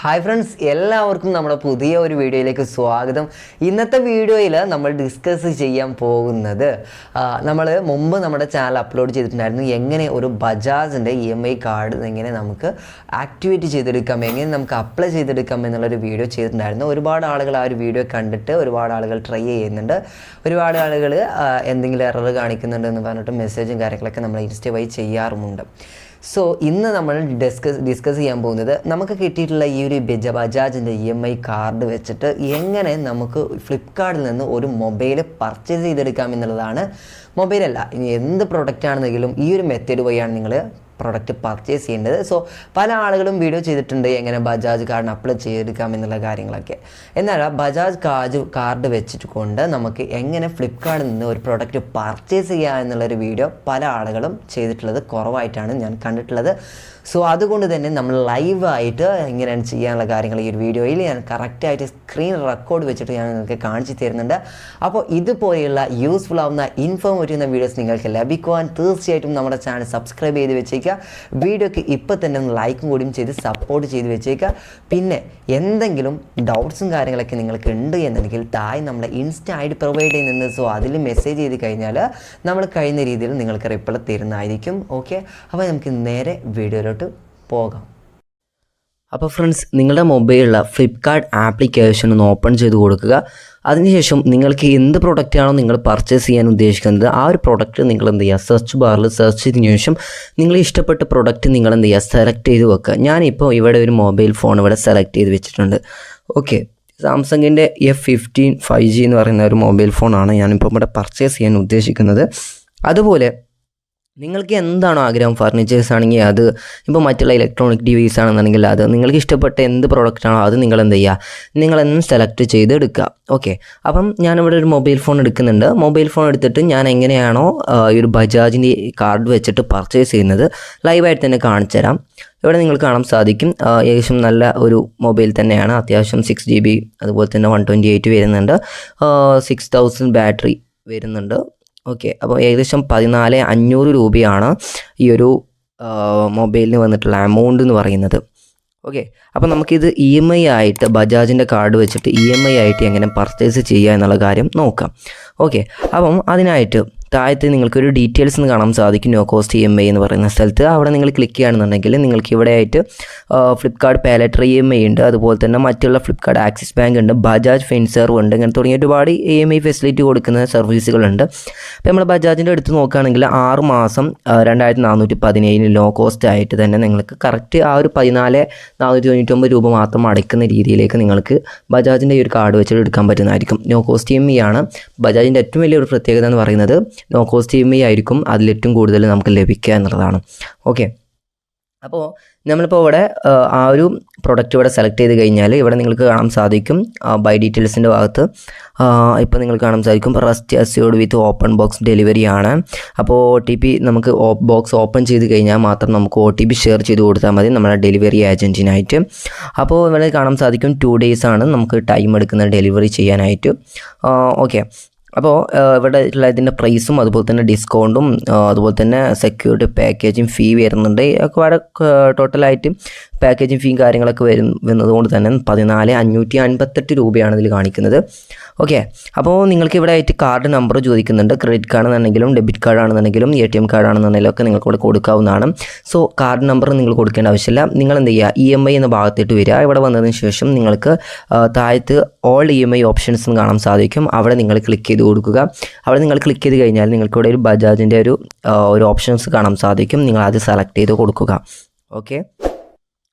Hi friends, എല്ലാവർക്കും നമ്മുടെ പുതിയ ഒരു വീഡിയോയിലേക്ക് സ്വാഗതം. ഇന്നത്തെ വീഡിയോയിൽ നമ്മൾ ഡിസ്കസ് ചെയ്യാൻ പോകുന്നത് നമ്മൾ മുമ്പ് നമ്മുടെ ചാനൽ അപ്ലോഡ് ചെയ്തിട്ടുണ്ടായിരുന്നു. എങ്ങനെ ഒരു ബജാജിൻ്റെ EMI കാർഡ് എങ്ങനെ നമുക്ക് ആക്ടിവേറ്റ് ചെയ്തെടുക്കാം, എങ്ങനെ നമുക്ക് അപ്ലൈ ചെയ്തെടുക്കാം എന്നുള്ളൊരു വീഡിയോ ചെയ്തിട്ടുണ്ടായിരുന്നു. ഒരുപാട് ആളുകൾ ആ ഒരു വീഡിയോ കണ്ടിട്ട് ഒരുപാട് ആളുകൾ ട്രൈ ചെയ്യുന്നുണ്ട്. ഒരുപാട് ആളുകൾ എന്തെങ്കിലും എറർ കാണിക്കുന്നുണ്ടെന്ന് പറഞ്ഞിട്ട് മെസ്സേജും കാര്യങ്ങളൊക്കെ നമ്മൾ ഇൻസ്റ്റ വഴി ചെയ്യാറുമുണ്ട്. സോ ഇന്ന് നമ്മൾ ഡിസ്കസ് ചെയ്യാൻ പോകുന്നത് നമുക്ക് കിട്ടിയിട്ടുള്ള ഈ ഒരു ബജാജിൻ്റെ EMI കാർഡ് വെച്ചിട്ട് എങ്ങനെ നമുക്ക് ഫ്ലിപ്കാർട്ടിൽ നിന്ന് ഒരു മൊബൈൽ പർച്ചേസ് ചെയ്തെടുക്കാം എന്നുള്ളതാണ്. മൊബൈലല്ല, ഇനി എന്ത് പ്രൊഡക്റ്റ് ആണെന്നെങ്കിലും ഈ ഒരു മെത്തേഡ് വഴിയാണ് നിങ്ങൾ പ്രൊഡക്റ്റ് പർച്ചേസ് ചെയ്യേണ്ടത്. സോ പല ആളുകളും വീഡിയോ ചെയ്തിട്ടുണ്ട് എങ്ങനെ ബജാജ് കാർഡിന് അപ്ലൈ ചെയ്തെടുക്കാം എന്നുള്ള കാര്യങ്ങളൊക്കെ. എന്നാൽ ബജാജ് കാർഡ് വെച്ചിട്ട് കൊണ്ട് നമുക്ക് എങ്ങനെ ഫ്ലിപ്കാർട്ടിൽ നിന്ന് ഒരു പ്രൊഡക്റ്റ് പർച്ചേസ് ചെയ്യുക എന്നുള്ളൊരു വീഡിയോ പല ആളുകളും ചെയ്തിട്ടുള്ളത് കുറവായിട്ടാണ് ഞാൻ കണ്ടിട്ടുള്ളത്. സോ അതുകൊണ്ട് തന്നെ നമ്മൾ ലൈവായിട്ട് എങ്ങനെയാണ് ചെയ്യാനുള്ള കാര്യങ്ങൾ ഈ ഒരു വീഡിയോയിൽ ഞാൻ കറക്റ്റായിട്ട് സ്ക്രീൻ റെക്കോർഡ് വെച്ചിട്ട് ഞാൻ നിങ്ങൾക്ക് കാണിച്ചു തരുന്നുണ്ട്. അപ്പോൾ ഇതുപോലെയുള്ള യൂസ്ഫുൾ ആവുന്ന ഇൻഫോർമേറ്റീവ് വീഡിയോസ് നിങ്ങൾക്ക് ലഭിക്കുവാൻ തീർച്ചയായിട്ടും നമ്മുടെ ചാനൽ സബ്സ്ക്രൈബ് ചെയ്ത് വെച്ചേക്കുക. വീഡിയോക്ക് ഇപ്പോൾ തന്നെ ഒന്ന് ലൈക്കും കൂടിയും ചെയ്ത് സപ്പോർട്ട് ചെയ്ത് വെച്ചേക്കുക. പിന്നെ എന്തെങ്കിലും ഡൗട്ട്സും കാര്യങ്ങളൊക്കെ നിങ്ങൾക്ക് ഉണ്ട് എന്നുണ്ടെങ്കിൽ താഴെ നമ്മുടെ ഇൻസ്റ്റ ID പ്രൊവൈഡ് ചെയ്യുന്നുണ്ട്. സോ അതിൽ മെസ്സേജ് ചെയ്ത് കഴിഞ്ഞാൽ നമ്മൾ കഴിയുന്ന രീതിയിൽ നിങ്ങൾക്ക് റിപ്ലൈ തരുന്നതായിരിക്കും. ഓക്കെ, അപ്പോൾ നമുക്ക് നേരെ വീഡിയോയിലോട്ട് പോകാം. അപ്പോൾ ഫ്രണ്ട്സ്, നിങ്ങളുടെ മൊബൈലിലുള്ള ഫ്ലിപ്കാർട്ട് ആപ്ലിക്കേഷൻ ഒന്ന് ഓപ്പൺ ചെയ്ത് കൊടുക്കുക. അതിനുശേഷം നിങ്ങൾക്ക് എന്ത് പ്രൊഡക്റ്റാണോ നിങ്ങൾ പർച്ചേസ് ചെയ്യാൻ ഉദ്ദേശിക്കുന്നത് ആ ഒരു പ്രൊഡക്റ്റ് നിങ്ങൾ എന്ത് ചെയ്യുക, സെർച്ച് ബാറിൽ സെർച്ച് ചെയ്തതിനു ശേഷം നിങ്ങൾ ഇഷ്ടപ്പെട്ട പ്രൊഡക്റ്റ് നിങ്ങൾ എന്ത് ചെയ്യുക, സെലക്ട് ചെയ്ത് വെക്കുക. ഞാനിപ്പോൾ ഇവിടെ ഒരു മൊബൈൽ ഫോൺ ഇവിടെ സെലക്ട് ചെയ്ത് വെച്ചിട്ടുണ്ട്. ഓക്കെ, സാംസങ്ങിൻ്റെ F15 5G എന്ന് പറയുന്ന ഒരു മൊബൈൽ ഫോണാണ് ഞാനിപ്പോൾ ഇവിടെ പർച്ചേസ് ചെയ്യാൻ ഉദ്ദേശിക്കുന്നത്. അതുപോലെ നിങ്ങൾക്ക് എന്താണോ ആഗ്രഹം, ഫർണിച്ചേഴ്സ് ആണെങ്കിൽ അത്, ഇപ്പോൾ മറ്റുള്ള ഇലക്ട്രോണിക് ഡിവൈസ് ആണെന്നുണ്ടെങ്കിൽ അത്, നിങ്ങൾക്ക് ഇഷ്ടപ്പെട്ട എന്ത് പ്രോഡക്റ്റാണോ അത് നിങ്ങൾ എന്ത് ചെയ്യുക, നിങ്ങളെന്നും സെലക്ട് ചെയ്ത് എടുക്കുക. ഓക്കെ, അപ്പം ഞാനിവിടെ ഒരു മൊബൈൽ ഫോൺ എടുക്കുന്നുണ്ട്. മൊബൈൽ ഫോൺ എടുത്തിട്ട് ഞാൻ എങ്ങനെയാണോ ഈ ഒരു ബജാജിൻ്റെ കാർഡ് വെച്ചിട്ട് പർച്ചേസ് ചെയ്യുന്നത് ലൈവായിട്ട് തന്നെ കാണിച്ചു തരാം. ഇവിടെ നിങ്ങൾക്ക് കാണാൻ സാധിക്കും. ഏകദേശം നല്ല ഒരു മൊബൈൽ തന്നെയാണ്. അത്യാവശ്യം 6GB അതുപോലെ തന്നെ 128 വരുന്നുണ്ട്. 6000 ബാറ്ററി വരുന്നുണ്ട്. ഓക്കെ, അപ്പോൾ ഏകദേശം 14,500 രൂപയാണ് ഈ ഒരു മൊബൈലിന് വന്നിട്ടുള്ള എമൗണ്ട് എന്ന് പറയുന്നത്. ഓക്കെ, അപ്പോൾ നമുക്കിത് EMI ആയിട്ട് ബജാജിൻ്റെ കാർഡ് വെച്ചിട്ട് EMI ആയിട്ട് എങ്ങനെ പർച്ചേസ് ചെയ്യുക എന്നുള്ള കാര്യം നോക്കാം. ഓക്കെ, അപ്പം അതിനായിട്ട് താഴത്ത് നിങ്ങൾക്കൊരു ഡീറ്റെയിൽസ് എന്ന് കാണാൻ സാധിക്കും. നോ കോസ്റ്റ് EMI എന്ന് പറയുന്ന സ്ഥലത്ത് അവിടെ നിങ്ങൾ ക്ലിക്ക് ചെയ്യുകയാണെന്നുണ്ടെങ്കിൽ നിങ്ങൾക്ക് ഇവിടെ ആയിട്ട് ഫ്ലിപ്കാർട്ട് പാലറ്റർ EMI ഉണ്ട്. അതുപോലെ തന്നെ മറ്റുള്ള ഫ്ലിപ്കാർട്ട് ആക്സിസ് ബാങ്ക് ഉണ്ട്, ബജാജ് ഫിൻസർവ് ഉണ്ട്. ഇങ്ങനെ തുടങ്ങിയ ഒരുപാട് EMI ഫെസിലിറ്റി കൊടുക്കുന്ന സർവീസുകളുണ്ട്. അപ്പോൾ നമ്മൾ ബജാജിൻ്റെ അടുത്ത് നോക്കുകയാണെങ്കിൽ 6 മാസം 2417 ലോ കോസ്റ്റ് ആയിട്ട് തന്നെ നിങ്ങൾക്ക് കറക്റ്റ് ആ ഒരു 14,499 രൂപ മാത്രം അടയ്ക്കുന്ന രീതിയിലേക്ക് നിങ്ങൾക്ക് ബജാജിൻ്റെ ഈ ഒരു കാർഡ് വെച്ചിട്ട് എടുക്കാൻ പറ്റുന്നതായിരിക്കും. നോ കോസ്റ്റ് EMI ആണ് ബജാജിൻ്റെ ഏറ്റവും വലിയൊരു പ്രത്യേകത എന്ന് പറയുന്നത്. നോ കോസ്റ്റ് EMI ആയിരിക്കും അതിലേറ്റവും കൂടുതൽ നമുക്ക് ലഭിക്കുക എന്നുള്ളതാണ്. ഓക്കെ, അപ്പോൾ നമ്മളിപ്പോൾ ഇവിടെ ആ ഒരു പ്രൊഡക്റ്റ് ഇവിടെ സെലക്ട് ചെയ്ത് കഴിഞ്ഞാൽ ഇവിടെ നിങ്ങൾക്ക് കാണാൻ സാധിക്കും ബൈ ഡീറ്റെയിൽസിൻ്റെ ഭാഗത്ത് ഇപ്പോൾ നിങ്ങൾക്ക് കാണാൻ സാധിക്കും rest assured with open box delivery ആണ്. അപ്പോൾ OTP നമുക്ക് ബോക്സ് ഓപ്പൺ ചെയ്ത് കഴിഞ്ഞാൽ മാത്രം നമുക്ക് OTP ഷെയർ ചെയ്ത് കൊടുത്താൽ മതി നമ്മുടെ ഡെലിവറി ഏജൻറ്റിനായിട്ട്. അപ്പോൾ ഇവിടെ കാണാൻ സാധിക്കും 2 days ആണ് നമുക്ക് ടൈം എടുക്കുന്നത് ഡെലിവറി ചെയ്യാനായിട്ട്. ഓക്കെ, അപ്പോൾ ഇവിടെ ഉള്ള ഇതിൻ്റെ പ്രൈസും അതുപോലെ തന്നെ ഡിസ്കൗണ്ടും അതുപോലെ തന്നെ സെക്യൂരിറ്റി പാക്കേജിങ് ഫീ വരുന്നുണ്ട്. ഒക്കെ വളരെ ടോട്ടലായിട്ട് പാക്കേജിങ് ഫീയും കാര്യങ്ങളൊക്കെ വരുന്നതുകൊണ്ട് തന്നെ 14,558 രൂപയാണ് ഇതിൽ കാണിക്കുന്നത്. ഓക്കെ, അപ്പോൾ നിങ്ങൾക്ക് ഇവിടെ ആയിട്ട് കാർഡ് നമ്പർ ചോദിക്കുന്നുണ്ട്. ക്രെഡിറ്റ് കാർഡ് ആണെന്നുണ്ടെങ്കിലും ഡെബിറ്റ് കാർഡ് ആണെന്നുണ്ടെങ്കിലും ATM കാർഡ് ആണെന്നുണ്ടെങ്കിലും ഒക്കെ നിങ്ങൾക്ക് ഇവിടെ കൊടുക്കാവുന്നതാണ്. സോ കാർഡ് നമ്പർ നിങ്ങൾ കൊടുക്കേണ്ട ആവശ്യമില്ല. നിങ്ങൾ എന്ത് ചെയ്യുക, EMI എന്ന ഭാഗത്തേട്ട് വരിക. ഇവിടെ വന്നതിന് ശേഷം നിങ്ങൾക്ക് താഴത്ത് ഓൾ EMI ഓപ്ഷൻസ് എന്ന് കാണാൻ സാധിക്കും. അവിടെ നിങ്ങൾ ക്ലിക്ക് ചെയ്ത് കൊടുക്കുക. അവിടെ നിങ്ങൾ ക്ലിക്ക് ചെയ്ത് കഴിഞ്ഞാൽ നിങ്ങൾക്ക് ഇവിടെ ഒരു ബജാജിൻ്റെ ഒരു ഓപ്ഷൻസ് കാണാൻ സാധിക്കും. നിങ്ങൾ അത് സെലക്ട് ചെയ്ത് കൊടുക്കുക. ഓക്കെ,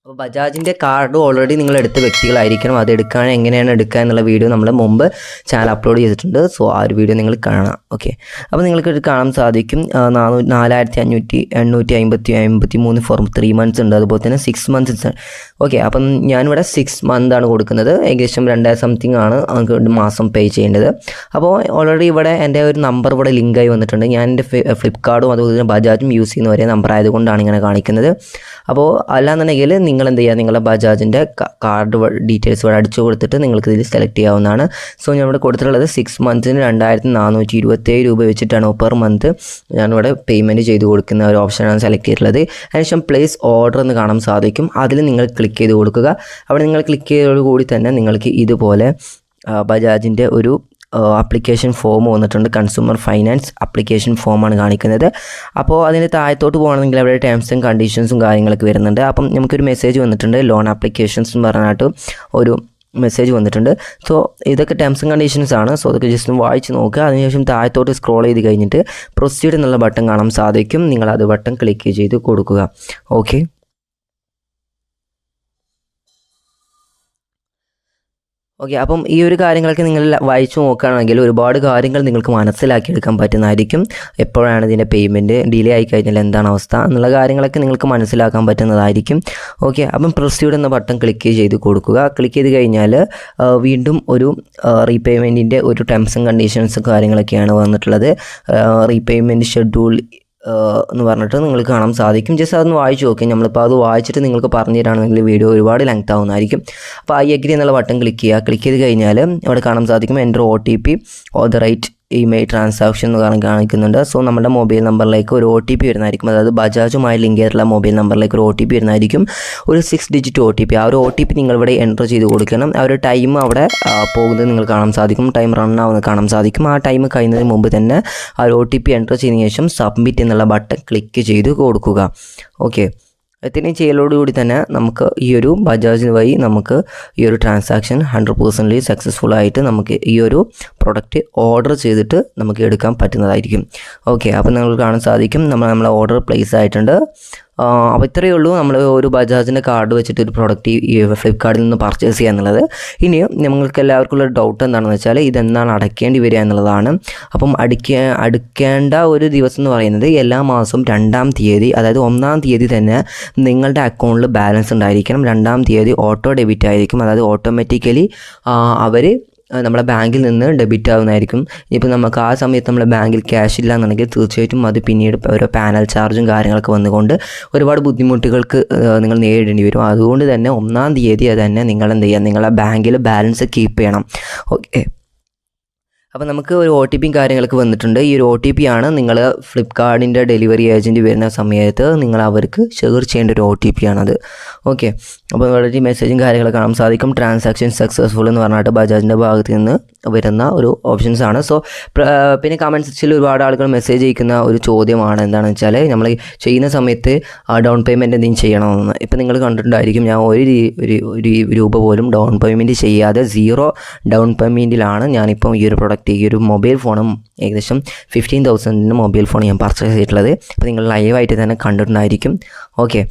അപ്പോൾ ബജാജിൻ്റെ കാർഡ് ഓൾറെഡി നിങ്ങൾ എടുത്ത വ്യക്തികളായിരിക്കണം. അത് എടുക്കാൻ എങ്ങനെയാണ് എടുക്കുക എന്നുള്ള വീഡിയോ നമ്മൾ മുമ്പ് ചാനൽ അപ്ലോഡ് ചെയ്തിട്ടുണ്ട്. സോ ആ ഒരു വീഡിയോ നിങ്ങൾ കാണാം. ഓക്കെ, അപ്പോൾ നിങ്ങൾക്ക് കാണാൻ സാധിക്കും 4,853 ഫോർ 3 months ഉണ്ട്. അതുപോലെ തന്നെ 6 months. ഓക്കെ, അപ്പം ഞാനിവിടെ 6 month ആണ് കൊടുക്കുന്നത്. ഏകദേശം 2 something ആണ് നമുക്ക് മാസം പേ ചെയ്യേണ്ടത്. അപ്പോൾ ഓൾറെഡി ഇവിടെ എൻ്റെ ഒരു നമ്പർ ഇവിടെ ലിങ്കായി വന്നിട്ടുണ്ട്. ഞാൻ എൻ്റെ ഫ്ലിപ്കാർട്ടും അതുപോലെ തന്നെ ബജാജും യൂസ് ചെയ്യുന്ന ഒരേ നമ്പർ ആയതുകൊണ്ടാണ് ഇങ്ങനെ കാണിക്കുന്നത്. അപ്പോൾ അല്ലാന്നുണ്ടെങ്കിൽ നിങ്ങൾ എന്ത് ചെയ്യുക, നിങ്ങളുടെ ബജാജിൻ്റെ കാർഡ് ഡീറ്റെയിൽസ് ഇവിടെ അടിച്ചു കൊടുത്തിട്ട് നിങ്ങൾക്ക് ഇതിൽ സെലക്ട് ചെയ്യാവുന്നതാണ്. സോ ഞാൻ ഇവിടെ കൊടുത്തിട്ടുള്ളത് 6 മന്ത്സിന് 2427 രൂപ വെച്ചിട്ടാണ് പെർ മന്ത് ഞാനിവിടെ പേയ്മെൻറ്റ് ചെയ്ത് കൊടുക്കുന്ന ഒരു ഓപ്ഷനാണ് സെലക്ട് ചെയ്തിട്ടുള്ളത്. അതിനുശേഷം പ്ലേസ് ഓർഡർ എന്ന് കാണാൻ സാധിക്കും. അതിൽ നിങ്ങൾ ക്ലിക്ക് ചെയ്ത് കൊടുക്കുക. അവിടെ നിങ്ങൾ ക്ലിക്ക് ചെയ്തതോടുകൂടി തന്നെ നിങ്ങൾക്ക് ഇതുപോലെ ബജാജിൻ്റെ ഒരു ആപ്ലിക്കേഷൻ ഫോം വന്നിട്ടുണ്ട്. കൺസ്യൂമർ ഫൈനാൻസ് ആപ്ലിക്കേഷൻ ഫോമാണ് കാണിക്കുന്നത്. അപ്പോൾ അതിന് താഴത്തോട്ട് പോകണമെങ്കിൽ അവിടെ ടേംസ് ആൻഡ് കണ്ടീഷൻസും കാര്യങ്ങളൊക്കെ വരുന്നുണ്ട്. അപ്പം നമുക്കൊരു മെസ്സേജ് വന്നിട്ടുണ്ട്, ലോൺ ആപ്ലിക്കേഷൻസ് എന്ന് പറഞ്ഞിട്ട് ഒരു മെസ്സേജ് വന്നിട്ടുണ്ട്. സോ ഇതൊക്കെ ടേംസ് ആൻഡ് കണ്ടീഷൻസ് ആണ്. സോ അതൊക്കെ ജസ്റ്റ് വായിച്ച് നോക്കുക. അതിനുശേഷം താഴത്തോട്ട് സ്ക്രോൾ ചെയ്ത് കഴിഞ്ഞിട്ട് പ്രൊസീഡ് എന്നുള്ള ബട്ടൺ കാണാൻ സാധിക്കും. നിങ്ങളത് ബട്ടൺ ക്ലിക്ക് ചെയ്ത് കൊടുക്കുക. ഓക്കെ, അപ്പം ഈ ഒരു കാര്യങ്ങളൊക്കെ നിങ്ങൾ വായിച്ചു നോക്കുകയാണെങ്കിൽ ഒരുപാട് കാര്യങ്ങൾ നിങ്ങൾക്ക് മനസ്സിലാക്കിയെടുക്കാൻ പറ്റുന്നതായിരിക്കും. എപ്പോഴാണ് ഇതിൻ്റെ പേയ്മെൻറ്റ് ഡിലേ ആയി കഴിഞ്ഞാൽ എന്താണ് അവസ്ഥ എന്നുള്ള കാര്യങ്ങളൊക്കെ നിങ്ങൾക്ക് മനസ്സിലാക്കാൻ പറ്റുന്നതായിരിക്കും. ഓക്കെ, അപ്പം പ്രൊസീഡ് എന്ന ബട്ടൺ ക്ലിക്ക് ചെയ്ത് കൊടുക്കുക. ക്ലിക്ക് ചെയ്ത് കഴിഞ്ഞാൽ വീണ്ടും ഒരു റീപേയ്മെൻറ്റിൻ്റെ ഒരു ടേംസ് ആൻഡ് കണ്ടീഷൻസ് കാര്യങ്ങളൊക്കെയാണ് വന്നിട്ടുള്ളത്. റീപേയ്മെൻറ്റ് ഷെഡ്യൂൾ എന്ന് പറഞ്ഞിട്ട് നിങ്ങൾക്ക് കാണാൻ സാധിക്കും. ജസ്റ്റ് അതൊന്ന് വായിച്ച് നോക്കി. നമ്മളിപ്പോൾ അത് വായിച്ചിട്ട് നിങ്ങൾക്ക് പറഞ്ഞു തരാണെങ്കിൽ വീഡിയോ ഒരുപാട് ലെങ്ത് ആവുന്നതായിരിക്കും. അപ്പോൾ ഐ അഗ്രി എന്നുള്ള ബട്ടൺ ക്ലിക്ക് ചെയ്യുക. ക്ലിക്ക് ചെയ്ത് കഴിഞ്ഞാൽ അവിടെ കാണാൻ സാധിക്കും enter OTP or the right email transaction എന്ന് കാണിക്കുന്നുണ്ട്. സോ നമ്മുടെ മൊബൈൽ നമ്പറിലേക്ക് ഒരു OTP വരുന്നതായിരിക്കും. അതായത് ബജാജുമായി ലിങ്ക് ചെയ്തിട്ടുള്ള മൊബൈൽ നമ്പറിലേക്ക് ഒരു OTP വരുന്നതായിരിക്കും. ഒരു 6 ഡിജിറ്റ് OTP. ആ ഒരു OTP നിങ്ങളിവിടെ എൻ്റർ ചെയ്ത് കൊടുക്കണം. ആ ഒരു ടൈം അവിടെ പോകുന്നത് നിങ്ങൾ കാണാൻ സാധിക്കും. ടൈം റൺ ആവുന്നത് കാണാൻ സാധിക്കും. ആ ടൈം കഴിയുന്നതിന് മുമ്പ് തന്നെ ആ ഒരു OTP എൻ്റർ ചെയ്തതിന് ശേഷം സബ്മിറ്റ് എന്നുള്ള ബട്ടൺ ക്ലിക്ക് ചെയ്ത് കൊടുക്കുക. ഓക്കെ, ഇത്രയും ചെയ്യലോടുകൂടി തന്നെ നമുക്ക് ഈ ഒരു ബജാജ് വഴി നമുക്ക് ഈ ഒരു ട്രാൻസാക്ഷൻ 100% സക്സസ്ഫുള്ളായിട്ട് നമുക്ക് ഈ ഒരു പ്രൊഡക്റ്റ് ഓർഡർ ചെയ്തിട്ട് നമുക്ക് എടുക്കാൻ പറ്റുന്നതായിരിക്കും. ഓക്കെ, അപ്പോൾ നിങ്ങൾക്ക് കാണാൻ സാധിക്കും നമ്മളെ ഓർഡർ പ്ലേസ് ആയിട്ടുണ്ട്. അപ്പോൾ ഇത്രയേ ഉള്ളൂ നമ്മൾ ഒരു ബജാജിൻ്റെ കാർഡ് വെച്ചിട്ട് ഒരു പ്രൊഡക്റ്റ് ഈ ഫ്ലിപ്കാർട്ടിൽ നിന്ന് പർച്ചേസ് ചെയ്യുക എന്നുള്ളത്. ഇനി നിങ്ങൾക്ക് എല്ലാവർക്കും ഉള്ള ഡൗട്ട് എന്താണെന്ന് വെച്ചാൽ ഇതെന്താണ് അടയ്ക്കേണ്ടി വരിക എന്നുള്ളതാണ്. അപ്പം അടയ്ക്കേണ്ട ഒരു ദിവസം എന്ന് പറയുന്നത് എല്ലാ മാസവും 2-ാം തീയതി, അതായത് 1-ാം തീയതി തന്നെ നിങ്ങളുടെ അക്കൗണ്ടിൽ ബാലൻസ് ഉണ്ടായിരിക്കണം. 2-ാം തീയതി ഓട്ടോ ഡെബിറ്റ് ആയിരിക്കും. അതായത് ഓട്ടോമാറ്റിക്കലി അവർ നമ്മളെ ബാങ്കിൽ നിന്ന് ഡെബിറ്റ് ആവുന്നതായിരിക്കും. ഇനിയിപ്പോൾ നമുക്ക് ആ സമയത്ത് നമ്മളെ ബാങ്കിൽ ക്യാഷ് ഇല്ല എന്നുണ്ടെങ്കിൽ തീർച്ചയായിട്ടും അത് പിന്നീട് ഓരോ പാനൽ ചാർജും കാര്യങ്ങളൊക്കെ വന്നുകൊണ്ട് ഒരുപാട് ബുദ്ധിമുട്ടുകൾക്ക് നിങ്ങൾ നേരിടേണ്ടി വരും. അതുകൊണ്ട് തന്നെ 1-ാം തീയതി തന്നെ നിങ്ങൾ എന്ത് ചെയ്യുക, നിങ്ങളെ ബാങ്കിൽ ബാലൻസ് കീപ്പ് ചെയ്യണം. ഓക്കെ, അപ്പോൾ നമുക്ക് ഒരു OTPയും കാര്യങ്ങളൊക്കെ വന്നിട്ടുണ്ട്. ഈ ഒരു OTP ആണ് നിങ്ങൾ ഫ്ലിപ്കാർട്ടിൻ്റെ ഡെലിവറി ഏജൻറ്റ് വരുന്ന സമയത്ത് നിങ്ങൾ അവർക്ക് ഷെയർ ചെയ്യേണ്ട ഒരു OTP ആണത്. ഓക്കെ, അപ്പോൾ വളരെ മെസ്സേജും കാര്യങ്ങളൊക്കെ കാണാൻ സാധിക്കും. ട്രാൻസാക്ഷൻ സക്സസ്ഫുൾ എന്ന് പറഞ്ഞിട്ട് ബജാജിൻ്റെ ഭാഗത്ത് നിന്ന് വരുന്ന ഒരു ഓപ്ഷൻസ് ആണ്. സോ പിന്നെ കമൻറ്റ് സെക്ഷനിൽ ഒരുപാട് ആളുകൾ മെസ്സേജ് അയക്കുന്ന ഒരു ചോദ്യമാണ് എന്താണെന്ന് വെച്ചാൽ നമ്മൾ ചെയ്യുന്ന സമയത്ത് ഡൗൺ പേയ്മെൻറ്റ് എന്തെങ്കിലും ചെയ്യണമെന്ന്. ഇപ്പോൾ നിങ്ങൾ കണ്ടിട്ടുണ്ടായിരിക്കും ഞാൻ ഒരു രൂപ പോലും ഡൗൺ പേയ്മെൻറ്റ് ചെയ്യാതെ 0 ഡൗൺ പേയ്മെൻറ്റിലാണ് ഞാനിപ്പം ഈ ഒരു പ്രൊഡക്റ്റ് ഈ ഒരു മൊബൈൽ ഫോണും ഏകദേശം 15,000 മൊബൈൽ ഫോൺ ഞാൻ പർച്ചേസ് ചെയ്തിട്ടുള്ളത്. അപ്പോൾ നിങ്ങൾ ലൈവായിട്ട് തന്നെ കണ്ടിട്ടുണ്ടായിരിക്കും. ഓക്കെ,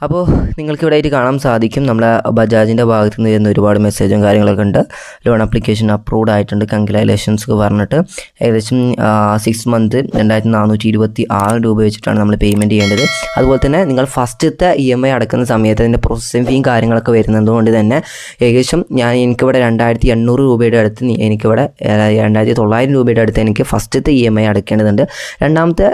അപ്പോൾ നിങ്ങൾക്ക് ഇവിടെ ആയിട്ട് കാണാൻ സാധിക്കും നമ്മളെ ബജാജിൻ്റെ ഭാഗത്ത് നിന്ന് വരുന്ന ഒരുപാട് മെസ്സേജും കാര്യങ്ങളൊക്കെ ഉണ്ട്. ലോൺ ആപ്ലിക്കേഷൻ അപ്രൂവ്ഡ് ആയിട്ടുണ്ട്, കൺഗ്രാലേഷൻസ് പറഞ്ഞിട്ട് ഏകദേശം 6 മന്ത് 2426 രൂപ വെച്ചിട്ടാണ് നമ്മൾ പേയ്മെൻറ്റ് ചെയ്യേണ്ടത്. അതുപോലെ തന്നെ നിങ്ങൾ ഫസ്റ്റത്തെ EMI അടക്കുന്ന സമയത്ത് അതിൻ്റെ പ്രോസസ്സിംഗ് ഫീയും കാര്യങ്ങളൊക്കെ വരുന്നതുകൊണ്ട് തന്നെ ഏകദേശം എനിക്കിവിടെ 2,800 രൂപയുടെ അടുത്ത് എനിക്കിവിടെ 2,900 രൂപയുടെ അടുത്ത് എനിക്ക് ഫസ്റ്റത്തെ EMI അടയ്ക്കേണ്ടതുണ്ട്. രണ്ടാമത്തെ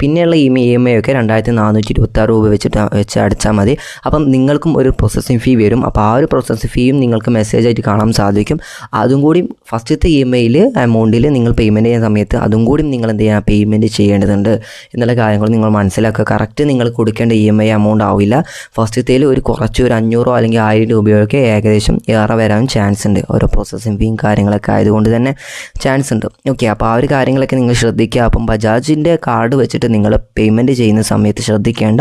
പിന്നെയുള്ള EMI ഒക്കെ 2,426 രൂപ വെച്ച് അടച്ചാൽ മതി. അപ്പം നിങ്ങൾക്കും ഒരു പ്രോസസ്സിംഗ് ഫീ വരും. അപ്പോൾ ആ ഒരു പ്രോസസ്സിംഗ് ഫീയും നിങ്ങൾക്ക് മെസ്സേജായിട്ട് കാണാൻ സാധിക്കും. അതും കൂടി ഫസ്റ്റത്തെ EMI എമൗണ്ടിൽ നിങ്ങൾ പേയ്മെൻറ്റ് ചെയ്യുന്ന സമയത്ത് അതും കൂടി നിങ്ങൾ എന്ത് ചെയ്യുക, പേയ്മെൻറ്റ് ചെയ്യേണ്ടതുണ്ട് എന്നുള്ള കാര്യങ്ങൾ നിങ്ങൾ മനസ്സിലാക്കുക. കറക്റ്റ് നിങ്ങൾ കൊടുക്കേണ്ട EMI എമൗണ്ട് ആവില്ല. ഫസ്റ്റത്തേൽ ഒരു 500 അല്ലെങ്കിൽ 1000 രൂപയൊക്കെ ഏകദേശം ഏറെ വരാൻ ചാൻസ് ഉണ്ട്. ഓരോ പ്രോസസ്സിംഗ് ഫീയും കാര്യങ്ങളൊക്കെ ആയതുകൊണ്ട് തന്നെ ചാൻസ് ഉണ്ട്. ഓക്കെ, അപ്പോൾ ആ ഒരു കാര്യങ്ങളൊക്കെ നിങ്ങൾ ശ്രദ്ധിക്കുക. അപ്പം ബജാജിൻ്റെ കാർഡ് വെച്ചിട്ട് നിങ്ങൾ പേയ്മെൻറ്റ് ചെയ്യുന്ന സമയത്ത് ശ്രദ്ധിക്കേണ്ട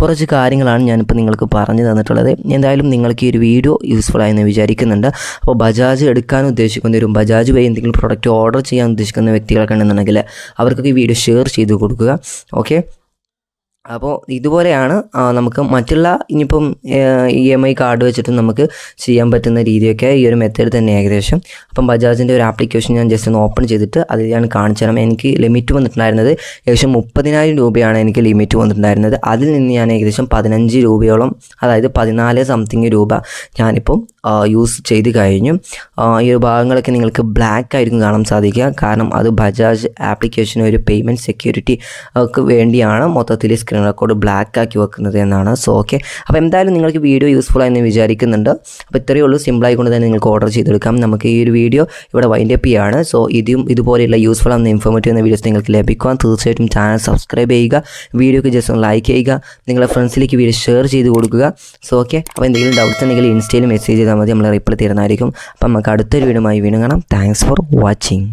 കുറച്ച് കാര്യങ്ങളാണ് ഞാനിപ്പോൾ നിങ്ങൾക്ക് പറഞ്ഞു തന്നിട്ടുള്ളത്. എന്തായാലും നിങ്ങൾക്ക് ഈ ഒരു വീഡിയോ യൂസ്ഫുൾ ആയെന്ന് വിചാരിക്കുന്നുണ്ട്. അപ്പോൾ ബജാജ് എടുക്കാൻ ഉദ്ദേശിക്കുന്നവരും ബജാജ് വഴി എന്തെങ്കിലും പ്രൊഡക്റ്റ് ഓർഡർ ചെയ്യാൻ ഉദ്ദേശിക്കുന്ന വ്യക്തികളൊക്കെ ഉണ്ടെന്നുണ്ടെങ്കിൽ അവർക്കൊക്കെ ഈ വീഡിയോ ഷെയർ ചെയ്ത് കൊടുക്കുക. ഓക്കെ, അപ്പോൾ ഇതുപോലെയാണ് നമുക്ക് മറ്റുള്ള ഇനിയിപ്പം EMI കാർഡ് വെച്ചിട്ട് നമുക്ക് ചെയ്യാൻ പറ്റുന്ന രീതിയൊക്കെ ഈ ഒരു മെത്തേഡ് തന്നെ ഏകദേശം. അപ്പം ബജാജിൻ്റെ ഒരു ആപ്ലിക്കേഷൻ ഞാൻ ജസ്റ്റ് ഒന്ന് ഓപ്പൺ ചെയ്തിട്ട് അത് ഞാൻ കാണിച്ചു തരാം. എനിക്ക് ലിമിറ്റ് വന്നിട്ടുണ്ടായിരുന്നത് ഏകദേശം 30,000 രൂപയാണ് എനിക്ക് ലിമിറ്റ് വന്നിട്ടുണ്ടായിരുന്നത്. അതിൽ നിന്ന് ഞാൻ ഏകദേശം 15 രൂപയോളം, അതായത് 14 സംതിങ് രൂപ ഞാനിപ്പം യൂസ് ചെയ്ത് കഴിഞ്ഞു. ഈ ഒരു ഭാഗങ്ങളൊക്കെ നിങ്ങൾക്ക് ബ്ലാക്ക് ആയിരിക്കും കാണാൻ സാധിക്കുക. കാരണം അത് ബജാജ് ആപ്ലിക്കേഷൻ ഒരു പേയ്മെൻറ്റ് സെക്യൂരിറ്റി ഒക്കെ വേണ്ടിയാണ് മൊത്തത്തിൽ സ്ക്രീൻ റെക്കോർഡ് ബ്ലാക്ക് ആക്കി വെക്കുന്നത് എന്നാണ്. സോ ഓക്കെ, അപ്പോൾ എന്തായാലും നിങ്ങൾക്ക് വീഡിയോ യൂസ്ഫുൾ ആയെന്ന് വിചാരിക്കുന്നുണ്ട്. അപ്പോൾ ഇത്രയേ ഉള്ളൂ, സിമ്പിളായിക്കൊണ്ട് തന്നെ നിങ്ങൾക്ക് ഓർഡർ ചെയ്തെടുക്കാം. നമുക്ക് ഈ ഒരു വീഡിയോ ഇവിടെ വൈൻഡ് അപ്പ് ചെയ്യാണ്. സോ ഇതുപോലെയുള്ള യൂസ്ഫുൾ ആകുന്ന ഇൻഫോർമേറ്റീവ് എന്ന വീഡിയോസ് നിങ്ങൾക്ക് ലഭിക്കുവാൻ തീർച്ചയായിട്ടും ചാനൽ സബ്സ്ക്രൈബ് ചെയ്യുക, വീഡിയോക്ക് ജസ്റ്റ് ഒന്ന് ലൈക്ക് ചെയ്യുക, നിങ്ങളുടെ ഫ്രണ്ട്സിലേക്ക് വീഡിയോ ഷെയർ ചെയ്ത് കൊടുക്കുക. സോ ഓക്കെ, അപ്പോൾ എന്തെങ്കിലും ഡൗട്ട്സ് ഉണ്ടെങ്കിൽ ഇൻസ്റ്റയിൽ മെസ്സേജ് ചെയ്താൽ മതി, നമ്മൾ റിപ്ലൈ തരുന്നതായിരിക്കും. അപ്പോൾ നമുക്ക് അടുത്തൊരു വീഡിയോയുമായി വീണ്ടും കാണാം. Thanks for watching.